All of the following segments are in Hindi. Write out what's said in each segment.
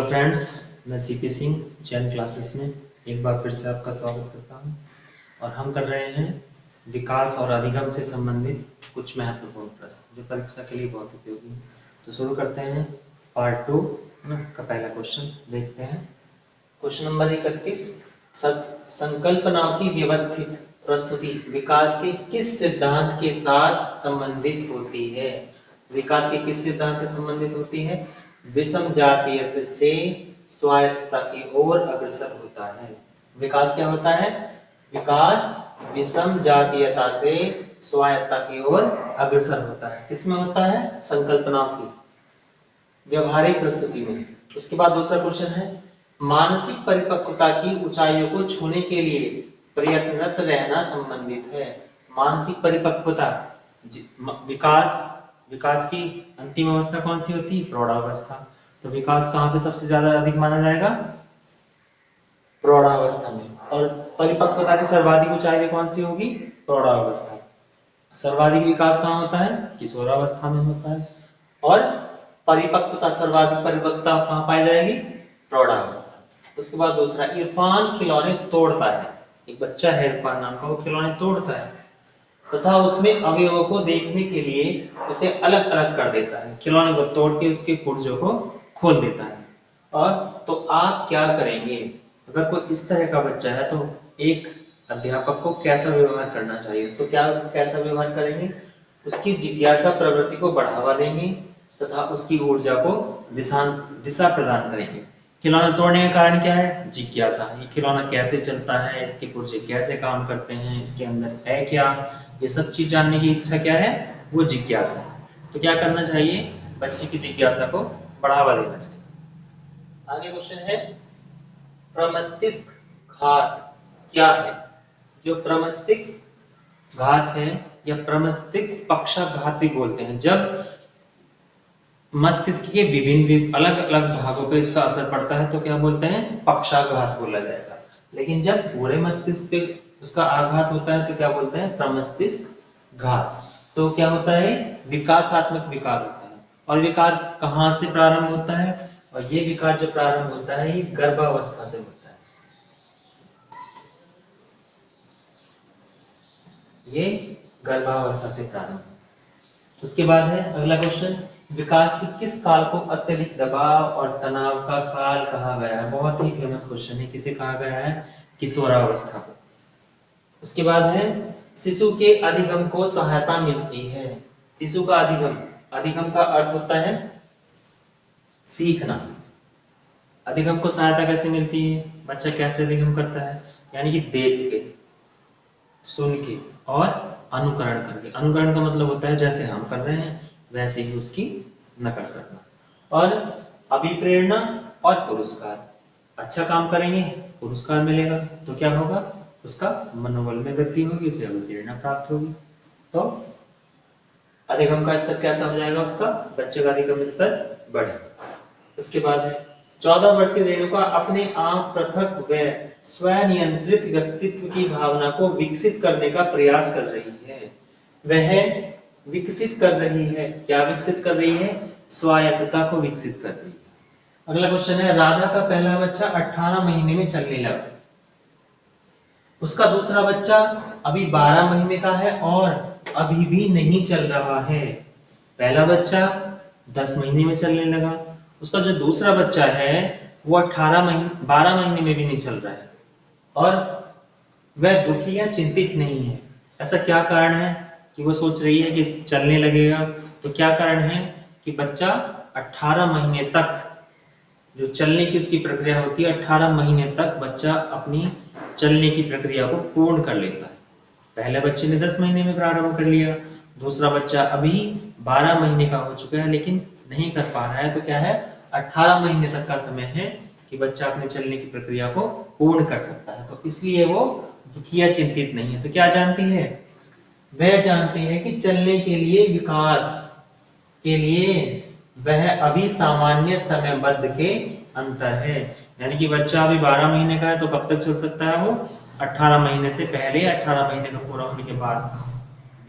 हेलो फ्रेंड्स, मैं सीपी सिंह जैन क्लासेस में एक बार फिर से आपका स्वागत करता हूं और हम कर रहे हैं विकास और अधिगम से संबंधित कुछ महत्वपूर्ण प्रश्न जो परीक्षा के लिए बहुत उपयोगी हैं। तो शुरू करते हैं पार्ट 2 का पहला क्वेश्चन देखते हैं। क्वेश्चन नंबर 31, संकल्पनाओं की व्यवस्थित प्रस्तुति विकास के किस सिद्धांत के साथ संबंधित होती है? विकास के किस सिद्धांत से संबंधित होती है? विषम जातीयता से स्वायत्तता की ओर अग्रसर होता है। विकास क्या होता है? विकास विषम जातीयता से स्वायत्तता की ओर अग्रसर होता है। किसमें होता है? संकल्पनाओं की व्यवहारिक प्रस्तुति में। उसके बाद दूसरा क्वेश्चन है, मानसिक परिपक्वता की ऊंचाइयों को छूने के लिए प्रयत्नरत रहना संबंधित है। मानसिक परिपक्वता विकास की अंतिम अवस्था कौन सी होती है? प्रौढ़ावस्था। तो विकास कहाँ पे सबसे ज्यादा अधिक माना जाएगा? प्रौढ़ावस्था में। और परिपक्वता की सर्वाधिक ऊंचाई कौन सी होगी? प्रौढ़ावस्था। सर्वाधिक विकास कहाँ होता है? किशोरावस्था में होता है। और परिपक्वता, सर्वाधिक परिपक्वता कहाँ पाई जाएगी? प्रौढ़ावस्था। उसके बाद दूसरा, इरफान खिलौने तोड़ता है। एक बच्चा है इरफान नाम का, वो खिलौने तोड़ता है तथा उसमें अवयवों को देखने के लिए उसे अलग अलग कर देता है। खिलौने को तोड़ के उसके पुर्जों को खोल देता है। और तो आप क्या करेंगे? अगर कोई इस तरह का बच्चा है तो एक अध्यापक को कैसा व्यवहार करना चाहिए? तो कैसा व्यवहार करेंगे? उसकी जिज्ञासा प्रवृत्ति को बढ़ावा देंगे तथा उसकी ऊर्जा को दिशा प्रदान करेंगे। खिलौना तोड़ने का कारण क्या है? जिज्ञासा। ये खिलौना कैसे चलता है, इसके पुर्जे कैसे काम करते हैं, इसके अंदर है क्या, ये सब चीज जानने की इच्छा क्या है? वो जिज्ञासा है। तो क्या करना चाहिए? बच्चे की जिज्ञासा को बढ़ावा देना चाहिए। आगे क्वेश्चन है, प्रमस्तिष्क घात क्या है? जो प्रमस्तिष्क घात है या प्रमस्तिष्क पक्षाघात भी बोलते हैं, जब मस्तिष्क के विभिन्न अलग अलग भागों पे इसका असर पड़ता है तो क्या बोलते हैं? पक्षाघात बोला जाएगा। लेकिन जब पूरे मस्तिष्क पे उसका आघात होता है तो क्या बोलते हैं? प्रमस्तिष्क घात। तो क्या होता है? विकासात्मक विकार होता है। और विकार कहाँ से प्रारंभ होता है? और ये विकार जो प्रारंभ होता है ये गर्भावस्था से होता है। ये गर्भावस्था से प्रारंभ। उसके बाद है अगला क्वेश्चन, विकास के किस काल को अत्यधिक दबाव और तनाव का काल कहा गया है? बहुत ही फेमस क्वेश्चन है। किसे कहा गया है? किशोरावस्था को। उसके बाद है, शिशु के अधिगम को सहायता मिलती है। शिशु का अधिगम, अधिगम का अर्थ होता है सीखना। अधिगम को सहायता कैसे मिलती है? बच्चा कैसे अधिगम करता है? यानी कि देख के, सुन के और अनुकरण करके। अनुकरण का मतलब होता है जैसे हम कर रहे हैं वैसे ही उसकी नकल करना। और अभिप्रेरणा और पुरस्कार, अच्छा काम करेंगे पुरस्कार मिलेगा तो क्या होगा? उसका मनोबल में वृद्धि होगी, उसे अभिप्रेरणा प्राप्त होगी। तो अधिगम का स्तर कैसा हो जाएगा? उसका बच्चे का अधिगम स्तर बढ़ेगा। उसके बाद है, 14 वर्षीय रेणुका अपने आप पृथक व स्वनियंत्रित व्यक्तित्व की भावना को विकसित करने का प्रयास कर रही है। वह विकसित कर रही है। क्या विकसित कर रही है? स्वायत्तता को विकसित कर रही है। अगला क्वेश्चन है, राधा का पहला बच्चा 18 महीने में चलने लगा। उसका दूसरा बच्चा अभी 12 महीने का है और अभी भी नहीं चल रहा है। पहला बच्चा 10 महीने में चलने लगा, उसका जो दूसरा बच्चा है वो 12 महीने में भी नहीं चल रहा है और वह दुखी या चिंतित नहीं है। ऐसा क्या कारण है कि वो सोच रही है कि चलने लगेगा? तो क्या कारण है कि बच्चा 18 महीने तक जो चलने की उसकी प्रक्रिया होती है, 18 महीने तक बच्चा अपनी चलने की प्रक्रिया को पूर्ण कर लेता है। पहले बच्चे ने 10 महीने में प्रारंभ कर लिया, दूसरा बच्चा अभी 12 महीने का हो चुका है लेकिन नहीं कर पा रहा है। तो क्या है? 18 महीने तक का समय है कि बच्चा अपने चलने की प्रक्रिया को पूर्ण कर सकता है। तो इसलिए वो दुखी या चिंतित नहीं है। तो क्या जानती है? वह जानती है कि चलने के लिए, विकास के लिए वह अभी सामान्य समयबद्ध के अंतर है। यानी कि बच्चा अभी 12 महीने का है तो कब तक चल सकता है? वो 18 महीने से पहले, 18 महीने का पूरा होने के बाद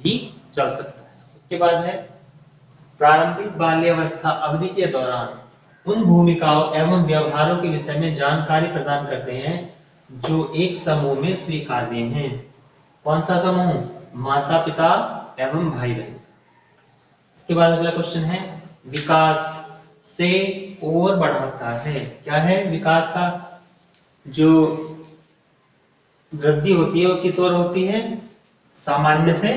भी चल सकता है। उसके बाद है, प्रारंभिक बाल्यावस्था अवधि के दौरान उन भूमिकाओं एवं व्यवहारों के विषय में जानकारी प्रदान करते हैं जो एक समूह में स्वीकार्य हैं। कौन सा समूह? माता पिता एवं भाई बहन। इसके बाद अगला क्वेश्चन है विकास से और बढ़ाता है। क्या है विकास का जो वृद्धि होती है वो किस ओर होती है? सामान्य से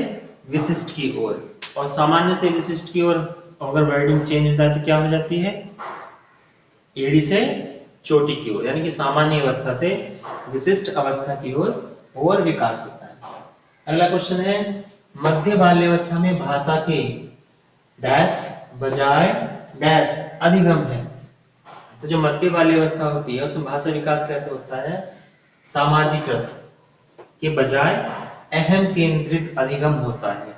विशिष्ट की ओर। और सामान्य से विशिष्ट की ओर अगर वर्डिंग चेंज होता है तो क्या हो जाती है? एड़ी से चोटी की ओर, यानी कि सामान्य अवस्था से विशिष्ट अवस्था की ओर विकास होता है। अगला क्वेश्चन है मध्य बाल्यावस्था में भाषा के डैश बजाय डैश अधिगम है। तो जो मध्य बाल्यावस्था होती है उसमें भाषा विकास कैसे होता है? सामाजिकृत के बजाय अहम केंद्रित अधिगम होता है।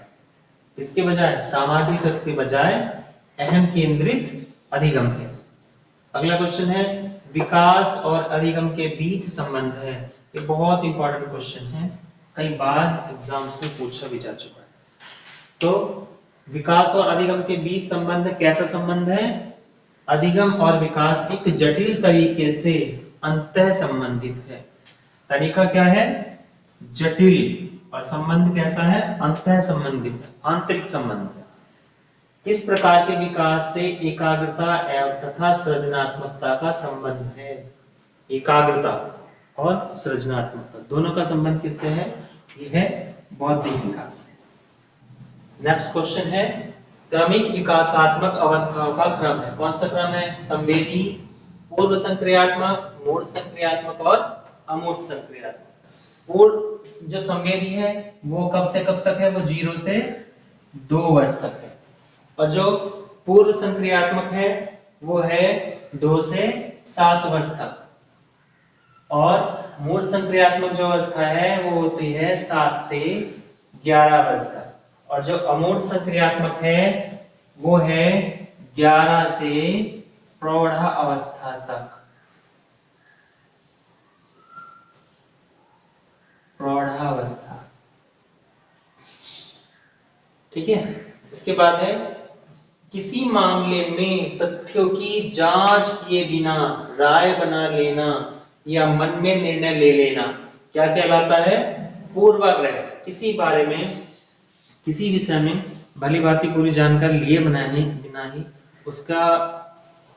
किसके बजाय? सामाजिकृत के बजाय अहम केंद्रित अधिगम है। अगला क्वेश्चन है विकास और अधिगम के बीच संबंध है। ये बहुत इंपॉर्टेंट क्वेश्चन है, कई बार एग्जाम्स में पूछा भी जा चुका है। तो विकास और अधिगम के बीच संबंध कैसा संबंध है? अधिगम और विकास एक जटिल तरीके से अंतः संबंधित है। तरीका क्या है? जटिल, और संबंध कैसा है? अंतः संबंधित, आंतरिक संबंध है। किस प्रकार के विकास से एकाग्रता एवं तथा सृजनात्मकता का संबंध है? एकाग्रता और सृजनात्मकता दोनों का संबंध किससे है? यह है बौद्धिक विकास से। नेक्स्ट क्वेश्चन है क्रमिक विकासात्मक अवस्थाओं का क्रम है। कौन सा क्रम है? संवेदी, पूर्व संक्रियात्मक, मूढ़ संक्रियात्मक और अमूर्त संक्रियात्मक। पूर्व जो संवेदी है वो कब से कब तक है? वो 0 से 2 वर्ष तक है। और जो पूर्व संक्रियात्मक है वो है 2 से 7 वर्ष तक। और मूल संक्रियात्मक जो अवस्था है वो होती है 7 से 11 वर्ष तक। और जो अमूर्त संक्रियात्मक है वो है 11 से प्रौढ़ावस्था तक। प्रौढ़ावस्था, ठीक है। इसके बाद है किसी मामले में तथ्यों की जांच किए बिना राय बना लेना या मन में निर्णय ले लेना क्या कहलाता है? पूर्वाग्रह। किसी बारे में, किसी विषय में भली भांति पूरी जानकारी लिए बिना ही उसका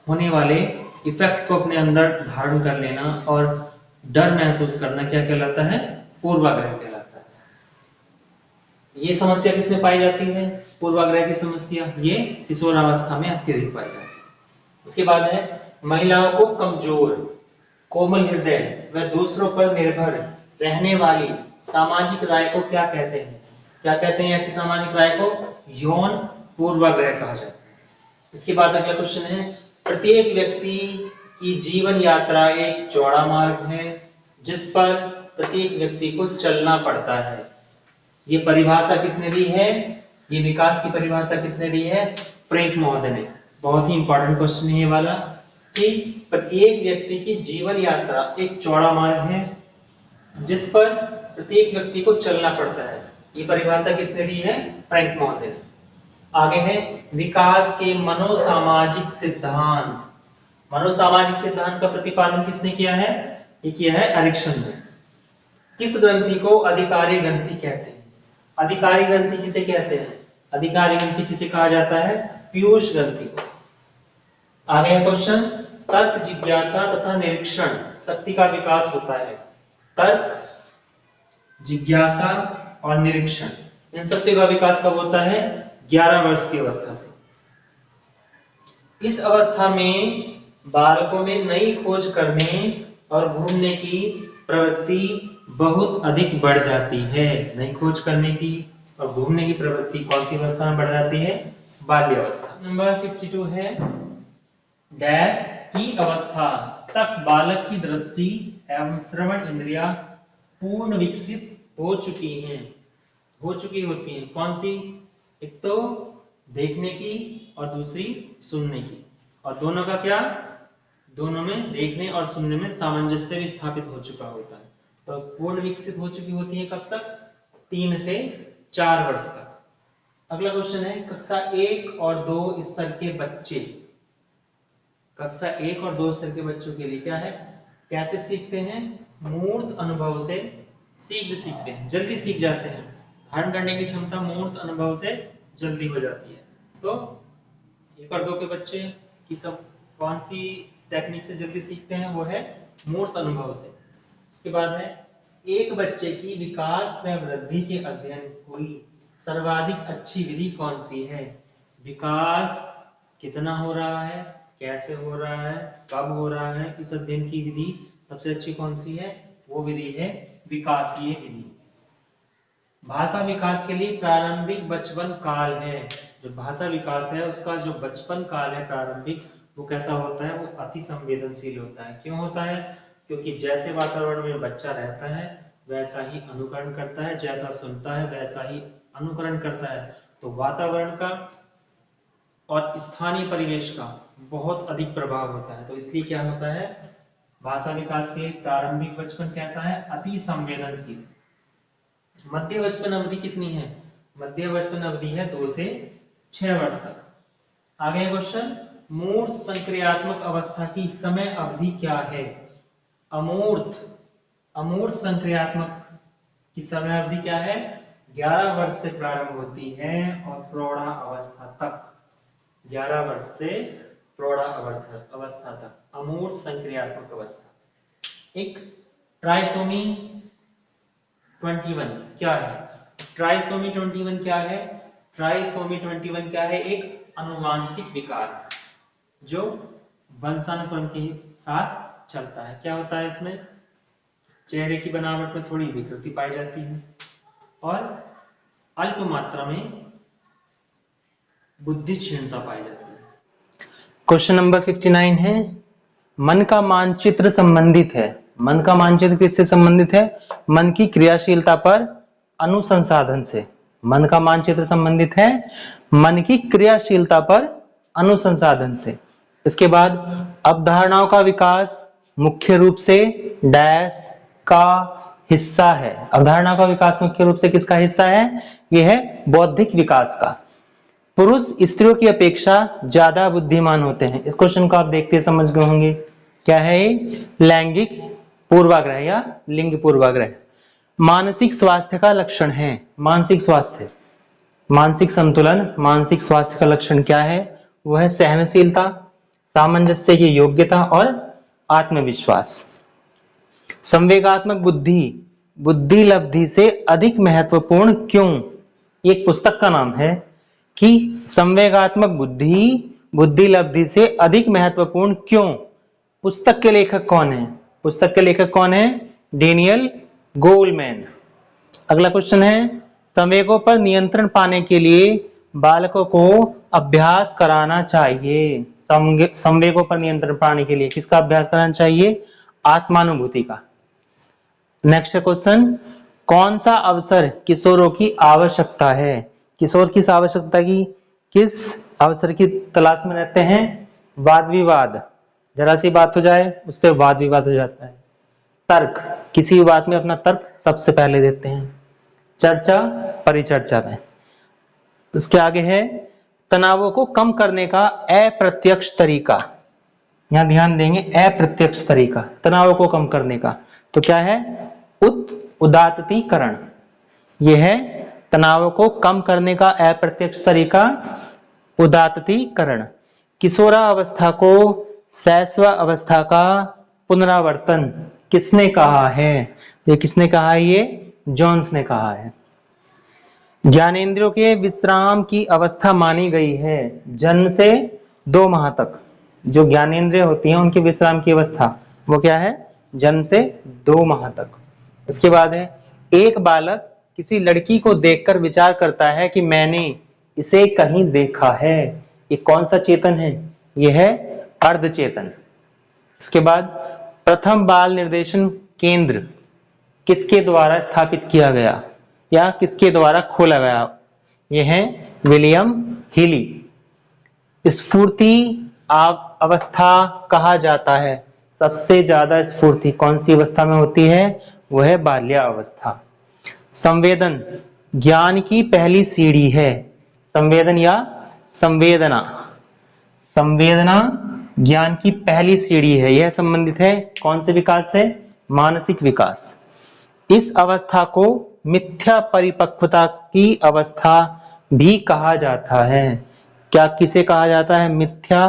होने वाले इफेक्ट को अपने अंदर धारण कर लेना और डर महसूस करना क्या कहलाता है? पूर्वाग्रह कहलाता है। ये समस्या किसमें पाई जाती है? पूर्वाग्रह की समस्या ये किशोरावस्था में अत्यधिक पाई जाती है। उसके बाद है महिलाओं को कमजोर, कोमल हृदय व दूसरों पर निर्भर रहने वाली सामाजिक राय को क्या कहते हैं? क्या कहते हैं ऐसी सामाजिक राय को? यौन पूर्वाग्रह कहा जाता है। इसके बाद अगला क्वेश्चन है प्रत्येक व्यक्ति की जीवन यात्रा एक चौड़ा मार्ग है जिस पर प्रत्येक व्यक्ति को चलना पड़ता है। ये परिभाषा किसने दी है? ये विकास की परिभाषा किसने दी है? फ्रैंक महोदय ने। बहुत ही इंपॉर्टेंट क्वेश्चन है ये वाला कि प्रत्येक व्यक्ति की जीवन यात्रा एक चौड़ा मार्ग है जिस पर प्रत्येक व्यक्ति को चलना पड़ता है। ये परिभाषा किसने दी है? फ्रैंक महोदय ने। आगे है विकास के मनोसामाजिक सिद्धांत। मनोसामाजिक सिद्धांत का प्रतिपादन किसने किया है? ये किया है एरिक्सन ने। किस ग्रंथि को अधिकारी ग्रंथि कहते हैं? अधिकारी ग्रंथि किसे कहते हैं? अधिकारी ग्रंथि किसे कहा जाता है? पीयूष ग्रंथि को। आगे है क्वेश्चन तर्क, जिज्ञासा तथा निरीक्षण शक्ति का विकास होता है। तर्क, जिज्ञासा और निरीक्षण इन शक्तियों का विकास कब होता है? 11 वर्ष की अवस्था से। इस अवस्था में बालकों में नई खोज करने और घूमने की प्रवृत्ति बहुत अधिक बढ़ जाती है। नई खोज करने की और घूमने की प्रवृत्ति कौन सी अवस्था में बढ़ जाती है? बाल्यावस्था। नंबर 52 है डैश की अवस्था तक बालक की दृष्टि एवं श्रवण इंद्रियां पूर्ण विकसित हो चुकी होती हैं। कौन सी? एक तो देखने की और दूसरी सुनने की। और दोनों का क्या? दोनों में देखने और सुनने में सामंजस्य भी स्थापित हो चुका होता है। तो पूर्ण विकसित हो चुकी होती है कब तक? 3 से 4 वर्ष तक। अगला क्वेश्चन है कक्षा 1 और 2 स्तर के बच्चे कक्षा 1 और 2 स्तर के बच्चों के लिए क्या है, कैसे सीखते हैं, मूर्त अनुभव से शीघ्र सीखते हैं, जल्दी सीख जाते हैं। धारण करने की क्षमता मूर्त अनुभव से जल्दी हो जाती है। तो 1 और 2 के बच्चे की सब कौन सी टेक्निक से जल्दी सीखते हैं, वो है मूर्त अनुभव से। उसके बाद है एक बच्चे की विकास में वृद्धि के अध्ययन हुई सर्वाधिक अच्छी विधि कौन सी है। विकास कितना हो रहा है, कैसे हो रहा है, कब हो रहा है, इस अध्ययन की विधि सबसे अच्छी कौन सी है, वो विधि है विकासीय विधि। भाषा विकास के लिए प्रारंभिक बचपन काल है, जो भाषा विकास है उसका जो बचपन काल है प्रारंभिक, वो कैसा होता है, वो अति संवेदनशील होता है। क्यों होता है, क्योंकि जैसे वातावरण में बच्चा रहता है वैसा ही अनुकरण करता है, जैसा सुनता है वैसा ही अनुकरण करता है। तो वातावरण का और स्थानीय परिवेश का बहुत अधिक प्रभाव होता है। तो इसलिए क्या होता है, भाषा विकास के प्रारंभिक बचपन कैसा है, अति संवेदनशील। मध्य बचपन अवधि कितनी है, मध्य बचपन अवधि है 2 से 6 वर्ष तक। आगे क्वेश्चन, मूर्त संक्रियात्मक अवस्था की समय अवधि क्या है। अमूर्त संक्रियात्मक की समय अवधि क्या है, 11 वर्ष से प्रारंभ होती है और प्रौढ़ा अवस्था तक, 11 वर्ष से प्रौढ़ा अवस्था तक अमूर्त संक्रियात्मक अवस्था। एक ट्राइसोमी 21 क्या है, ट्राइसोमी 21 क्या है, ट्राइसोमी 21 क्या है, एक अनुवांशिक विकार जो वंशानुक्रम के साथ चलता है। क्या होता है इसमें, चेहरे की बनावट में थोड़ी विकृति पाई जाती है और अल्प मात्रा में बुद्धि क्षीणता पाई जाती है। क्वेश्चन नंबर 59 है, मन का मानचित्र संबंधित है। मन का मानचित्र किससे संबंधित है, मन की क्रियाशीलता पर अनुसंसाधन से। मन का मानचित्र संबंधित है मन की क्रियाशीलता पर अनुसंसाधन से। इसके बाद अवधारणाओं का विकास मुख्य रूप से डैश का हिस्सा है। अवधारणा का विकास मुख्य रूप से किसका हिस्सा है, यह है बौद्धिक विकास का। पुरुष स्त्रियों की अपेक्षा ज्यादा बुद्धिमान होते हैं। इस क्वेश्चन को आप देखते समझ गए होंगे, क्या है ये, लैंगिक पूर्वाग्रह या लिंग पूर्वाग्रह। मानसिक स्वास्थ्य का लक्षण है, मानसिक स्वास्थ्य, मानसिक संतुलन, मानसिक स्वास्थ्य का लक्षण क्या है, वह है सहनशीलता, सामंजस्य की योग्यता और आत्मविश्वास। संवेगात्मक बुद्धि बुद्धि लब्धि से अधिक महत्वपूर्ण क्यों, एक पुस्तक का नाम है कि संवेगात्मक बुद्धि बुद्धि लब्धि से अधिक महत्वपूर्ण क्यों। पुस्तक के लेखक कौन है, पुस्तक के लेखक कौन है, डेनियल गोलमैन। अगला क्वेश्चन है, संवेगों पर नियंत्रण पाने के लिए बालकों को अभ्यास कराना चाहिए। संवेगों पर नियंत्रण पाने के लिए किसका अभ्यास कराना चाहिए, आत्मानुभूति का। नेक्स्ट क्वेश्चन, कौन सा अवसर किशोरों की आवश्यकता है। किशोर किस आवश्यकता की, किस अवसर की तलाश में रहते हैं, वाद विवाद, जरा सी बात हो जाए उस पर वाद विवाद हो जाता है। तर्क, किसी बात में अपना तर्क सबसे पहले देते हैं। चर्चा, परिचर्चा में। उसके आगे है तनावों को कम करने का अप्रत्यक्ष तरीका। यहां ध्यान देंगे, अप्रत्यक्ष तरीका तनावों को कम करने का, तो क्या है, उदात्तीकरण। यह है तनावों को कम करने का अप्रत्यक्ष तरीका, उदात्तीकरण। किशोरावस्था को शैशव अवस्था का पुनरावर्तन किसने कहा है, ये किसने कहा है, ये जॉन्स ने कहा है। ज्ञानेंद्रियों के विश्राम की अवस्था मानी गई है जन्म से 2 माह तक। जो ज्ञानेंद्रिय होती हैं उनके विश्राम की अवस्था वो क्या है, जन्म से 2 माह तक। इसके बाद है, एक बालक किसी लड़की को देखकर विचार करता है कि मैंने इसे कहीं देखा है। ये कौन सा चेतन है, यह है अर्ध चेतन। इसके बाद प्रथम बाल निर्देशन केंद्र किसके द्वारा स्थापित किया गया या किसके द्वारा खोला गया, यह है विलियम हिली। स्फूर्ति अवस्था कहा जाता है, सबसे ज्यादा स्फूर्ति कौन सी अवस्था में होती है, वह है बाल्यावस्था। संवेदन ज्ञान की पहली सीढ़ी है। संवेदन या संवेदना, संवेदना ज्ञान की पहली सीढ़ी है। यह संबंधित है कौन से विकास से? मानसिक विकास। इस अवस्था को मिथ्या परिपक्वता की अवस्था भी कहा जाता है। क्या किसे कहा जाता है? मिथ्या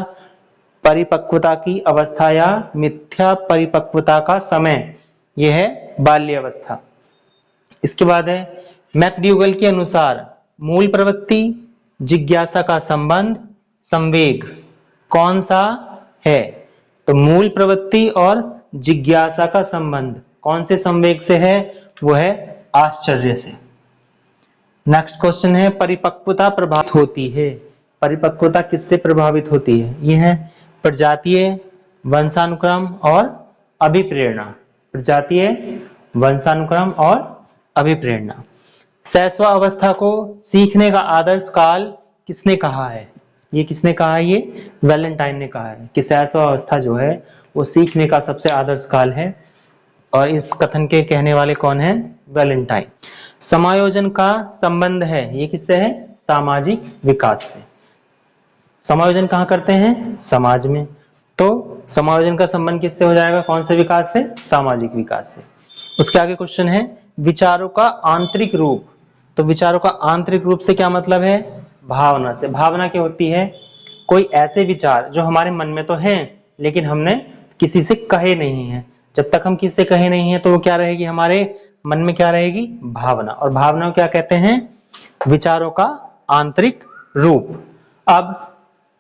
परिपक्वता की अवस्था या मिथ्या परिपक्वता का समय, यह है बाल्यावस्था। इसके बाद है मैकडूगल के अनुसार मूल प्रवृत्ति, जिज्ञासा का संबंध, संवेग कौन सा है? तो मूल प्रवृत्ति और जिज्ञासा का संबंध कौन से संवेग से है? वो है आश्चर्य से। नेक्स्ट क्वेश्चन है परिपक्वता प्रभावित होती है। परिपक्वता किससे प्रभावित होती है? यह है प्रजातीय, वंशानुक्रम और अभिप्रेरणा। प्रजातीय, वंशानुक्रम और अभिप्रेरणा। शैशव अवस्था को सीखने का आदर्श काल किसने कहा है? ये किसने कहा है? ये वैलेंटाइन ने कहा है कि शैशव अवस्था जो है वो सीखने का सबसे आदर्श काल है। और इस कथन के कहने वाले कौन है? वैलेंटाइन। समायोजन का संबंध है, ये किससे है? सामाजिक विकास से। समायोजन कहाँ करते हैं? समाज में। तो समायोजन का संबंध किससे हो जाएगा? कौन से विकास से? सामाजिक विकास से। उसके आगे क्वेश्चन है विचारों का आंतरिक रूप। तो विचारों का आंतरिक रूप से क्या मतलब है? भावना से। भावना क्या होती है? कोई ऐसे विचार जो हमारे मन में तो हैं लेकिन हमने किसी से कहे नहीं है। जब तक हम किसी से कहे नहीं है तो वो क्या रहेगी? हमारे मन में क्या रहेगी? भावना। और भावना को क्या कहते हैं? विचारों का आंतरिक रूप। अब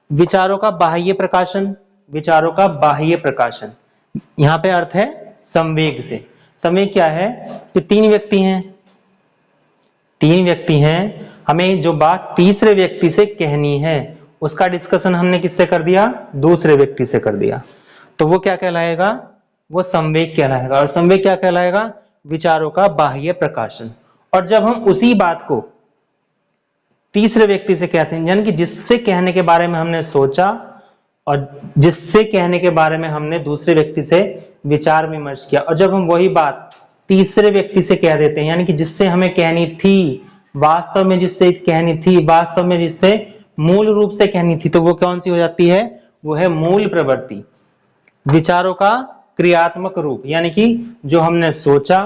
विचारों का बाह्य प्रकाशन। विचारों का बाह्य प्रकाशन, यहां पे अर्थ है संवेग से। संवेग क्या है? कि तीन व्यक्ति हैं, हमें जो बात तीसरे व्यक्ति से कहनी है उसका डिस्कशन हमने किससे कर दिया? दूसरे व्यक्ति से कर दिया। तो वो क्या कहलाएगा? वो संवेग कहलाएगा। और संवेग क्या कहलाएगा? विचारों का बाह्य प्रकाशन। और जब हम उसी बात को तीसरे व्यक्ति से कहते हैं, यानी कि जिससे कहने के बारे में हमने सोचा और जिससे कहने के बारे में हमने दूसरे व्यक्ति से विचार विमर्श किया, और जब हम वही बात तीसरे व्यक्ति से कह देते हैं, यानी कि जिससे हमें कहनी थी, वास्तव में जिससे कहनी थी, वास्तव में जिससे मूल रूप से कहनी थी, तो वो कौन सी हो जाती है? वो है मूल प्रवृत्ति। विचारों का क्रियात्मक रूप, यानी कि जो हमने सोचा,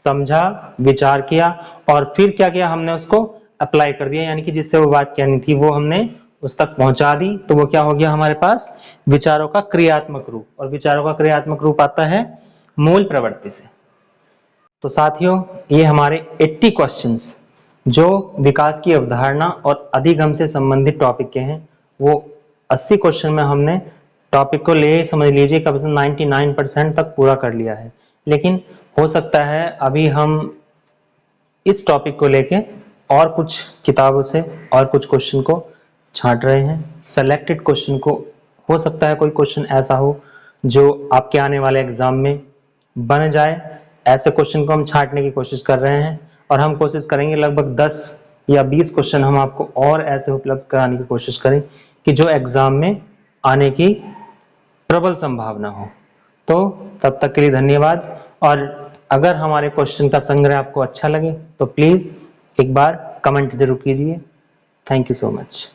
समझा, विचार किया और फिर क्या किया? हमने उसको अप्लाई कर दिया, यानी कि जिससे वो बात कहनी थी वो हमने उस तक पहुंचा दी। तो वो क्या हो गया हमारे पास? विचारों का क्रियात्मक रूप। और विचारों का क्रियात्मक रूप आता है मूल प्रवृत्ति से। तो साथियों, ये हमारे 80 क्वेश्चंस जो विकास की अवधारणा और अधिगम से संबंधित टॉपिक के हैं, वो 80 क्वेश्चन में हमने टॉपिक को ले समझ लीजिए कब से 99% तक पूरा कर लिया है। लेकिन हो सकता है अभी हम इस टॉपिक को लेके और कुछ किताबों से और कुछ क्वेश्चन को छांट रहे हैं। सेलेक्टेड क्वेश्चन को, हो सकता है कोई क्वेश्चन ऐसा हो जो आपके आने वाले एग्जाम में बन जाए। ऐसे क्वेश्चन को हम छांटने की कोशिश कर रहे हैं और हम कोशिश करेंगे लगभग 10 या 20 क्वेश्चन हम आपको और ऐसे उपलब्ध कराने की कोशिश करें कि जो एग्जाम में आने की प्रबल संभावना हो। तो तब तक के लिए धन्यवाद। और अगर हमारे क्वेश्चन का संग्रह आपको अच्छा लगे तो प्लीज एक बार कमेंट जरूर कीजिए। Thank you so much.